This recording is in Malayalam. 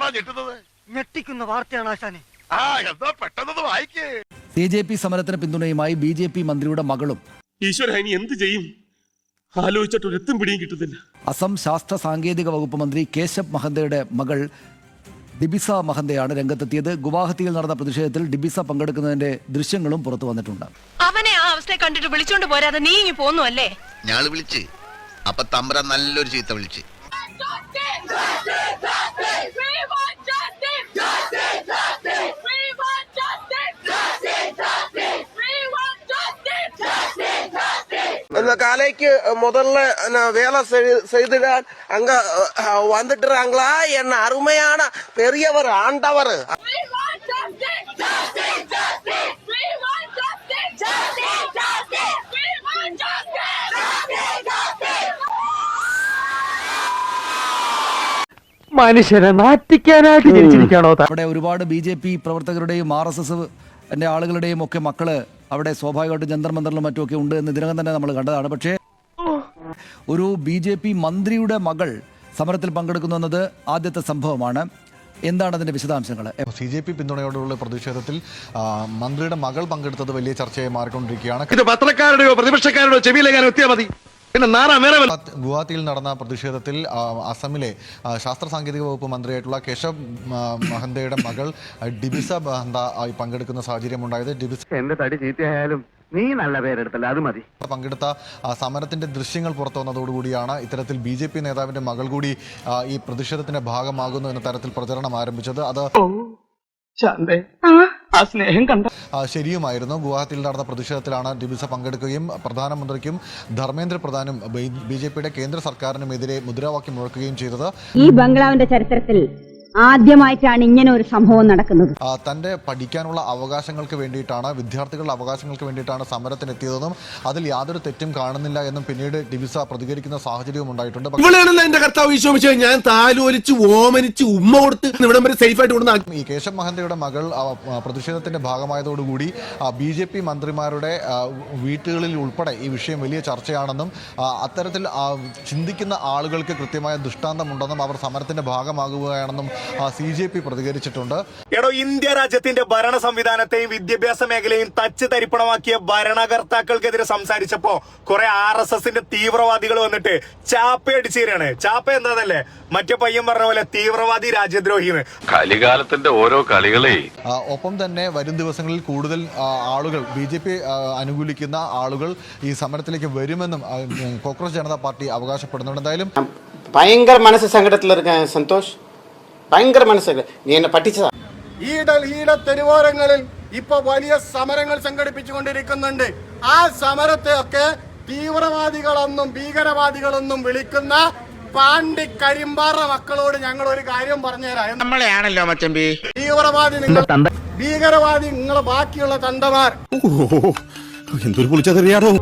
എന്താണോ ഞെട്ടുന്നത്? ഞെട്ടിക്കുന്ന വാർത്തയാണ് ആശാനെ. എന്താ പെട്ടെന്ന് വായിക്കേ. CJP സമരത്തിന് പിന്തുണയുമായി BJP മന്ത്രിയുടെ മകളും ഈശ്വര ഇനി എന്ത് ചെയ്യും ആലോചിച്ചിട്ട് ഒരു എത്തും പിടിയും കിട്ടുന്നില്ല. അസം ശാസ്ത്ര സാങ്കേതിക വകുപ്പ് മന്ത്രി കേശബ് മഹന്തയുടെ മകൾ ഡിബിസ മഹന്തയാണ് രംഗത്തെത്തിയത്. ഗുവാഹത്തിയിൽ നടന്ന പ്രതിഷേധത്തിൽ ഡിബിസ പങ്കെടുക്കുന്നതിന്റെ ദൃശ്യങ്ങളും പുറത്തു വന്നിട്ടുണ്ട്. അവനെ ആ അവസ്ഥയെ കണ്ടിട്ട് വിളിച്ചോണ്ട് പോരാതെ നീ ഇങ്ങി പോന്നു അല്ലേ? ഞാള് വിളിച്ച് അപ്പൊ തമ്പ്ര നല്ലൊരു ചീത്ത വിളിച്ച്. காலைக்கு முதல்ல வேலை செய்துடான் அங்க வந்துட்டுறாங்களா என்ன அருமையான பெரியவர் ஆண்டவர். മനുഷ്യരെ നാറ്റിക്കാനായിട്ട് ജനിച്ചിരിക്കണോ? അവിടെ ഒരുപാട് BJP പ്രവർത്തകരുടെയും RSS ആളുകളുടെയും ഒക്കെ മക്കള് അവിടെ സ്വാഭാവികമായിട്ടും ജന്തർ മന്ദറിലും മറ്റുമൊക്കെ ഉണ്ട് എന്ന് ഇതിനകം തന്നെ നമ്മൾ കണ്ടതാണ്. പക്ഷേ ഒരു BJP മന്ത്രിയുടെ മകൾ സമരത്തിൽ പങ്കെടുക്കുന്നു എന്നത് ആദ്യത്തെ സംഭവമാണ്. എന്താണ് അതിന്റെ വിശദാംശങ്ങൾ? CJP പിന്തുണയോടുള്ള പ്രതിഷേധത്തിൽ മന്ത്രിയുടെ മകൾ പങ്കെടുത്തത് വലിയ ചർച്ചയായി മാറിക്കൊണ്ടിരിക്കുകയാണ്. ഇത് പത്രക്കാരുടെയോ പ്രതിപക്ഷക്കാരുടെയോ ചെവിയിലേക്കാനോ എത്തിയാൽ മതി. ഗുവാഹത്തിയിൽ നടന്ന പ്രതിഷേധത്തിൽ അസമിലെ ശാസ്ത്ര സാങ്കേതിക വകുപ്പ് മന്ത്രിയായിട്ടുള്ള കേശബ് മഹന്തയുടെ മകൾ ഡിബിസ മഹന്ത പങ്കെടുക്കുന്ന സാഹചര്യം ഉണ്ടായത്. ഡിബിസ എന്റെ തടി ചീത്തയായാലും നീ നല്ല പേരെടുത്തല്ല, അത് മതി. പങ്കെടുത്ത സമരത്തിന്റെ ദൃശ്യങ്ങൾ പുറത്തു വന്നതോടുകൂടിയാണ് ഇത്തരത്തിൽ BJP നേതാവിന്റെ മകൾ കൂടി ഈ പ്രതിഷേധത്തിന്റെ ഭാഗമാകുന്നു എന്ന തരത്തിൽ പ്രചരണം ആരംഭിച്ചത്. അത് ശരിയുമായിരുന്നു. ഗുവാഹത്തിയിൽ നടന്ന പ്രതിഷേധത്തിലാണ് ഡിബിസ പങ്കെടുക്കുകയും പ്രധാനമന്ത്രിക്കും ധർമ്മേന്ദ്ര പ്രധാനും BJPയുടെ കേന്ദ്ര സർക്കാരിനുമെതിരെ മുദ്രാവാക്യം മുഴക്കുകയും ചെയ്തത്. ഈ ബംഗ്ലാവിന്റെ ചരിത്രത്തിൽ ആദ്യമായിട്ടാണ് ഇങ്ങനെ ഒരു സംഭവം നടക്കുന്നത്. തന്റെ പഠിക്കാനുള്ള അവകാശങ്ങൾക്ക് വേണ്ടിയിട്ടാണ്, വിദ്യാർത്ഥികളുടെ അവകാശങ്ങൾക്ക് വേണ്ടിയിട്ടാണ് സമരത്തിനെത്തിയതെന്നും അതിൽ യാതൊരു തെറ്റും കാണുന്നില്ല എന്നും പിന്നീട് ഡിബിസ പ്രതികരിക്കുന്ന സാഹചര്യവും ഉണ്ടായിട്ടുണ്ട്. ഞാൻ താലോലിച്ച് ഓമനിച്ച് ഉമ്മ കൊടുത്ത് ഇവിടം വരെ സേഫ് ആയിട്ട് കൊടുക്കുന്ന ഈ കേശബ് മഹന്തയുടെ മകൾ പ്രതിഷേധത്തിന്റെ ഭാഗമായതോടുകൂടി BJP മന്ത്രിമാരുടെ വീട്ടുകളിൽ ഉൾപ്പെടെ ഈ വിഷയം വലിയ ചർച്ചയാണെന്നും അത്തരത്തിൽ ചിന്തിക്കുന്ന ആളുകൾക്ക് കൃത്യമായ ദൃഷ്ടാന്തമുണ്ടെന്നും അവർ സമരത്തിന്റെ ഭാഗമാകുകയാണെന്നും CJP പ്രതികരിച്ചിട്ടുണ്ട്. ഇന്ത്യ രാജ്യത്തിന്റെ ഭരണ സംവിധാനത്തെയും വിദ്യാഭ്യാസ മേഖലയും തച്ച് തരിപ്പണമാക്കിയ ഭരണകർത്താക്കൾക്കെതിരെ സംസാരിച്ചപ്പോ കുറെ RSSന്റെ തീവ്രവാദികൾ വന്നിട്ട് ചാപ്പയടിച്ചേരാണ്. ചാപ്പ എന്താന്നല്ലേ? മറ്റേ പയ്യൻ പറഞ്ഞ പോലെ തീവ്രവാദി രാജ്യദ്രോഹിന്ന്. കലികാലത്തിന്റെ ഓരോ കളികളെ. ഒപ്പം തന്നെ വരും ദിവസങ്ങളിൽ കൂടുതൽ ആളുകൾ BJP അനുകൂലിക്കുന്ന ആളുകൾ ഈ സമരത്തിലേക്ക് വരുമെന്നും കോക്രോച്ച് ജനതാ പാർട്ടി അവകാശപ്പെടുന്നുണ്ട്. എന്തായാലും ഭയങ്കര മനസ്സ് സങ്കടത്തിലിരിക്കാൻ സന്തോഷ്, ഭയങ്കര മനസ്സിൽ നീ എന്നെ പഠിച്ചതാ. ഈട തെരുവോരങ്ങളിൽ ഇപ്പൊ വലിയ സമരങ്ങൾ സംഘടിപ്പിച്ചുകൊണ്ടിരിക്കുന്നുണ്ട്. ആ സമരത്തെ ഒക്കെ തീവ്രവാദികളെന്നും ഭീകരവാദികളെന്നും വിളിക്കുന്ന പാണ്ടി കരിമ്പാറ മക്കളോട് ഞങ്ങൾ ഒരു കാര്യം പറഞ്ഞുതരാം. നമ്മളെയാണല്ലോ മച്ചമ്പി. തീവ്രവാദി നിങ്ങൾ, ഭീകരവാദി നിങ്ങൾ, ബാക്കിയുള്ള തണ്ടമാർ എന്തൊരു പൊളിച്ചതറിയാറോ.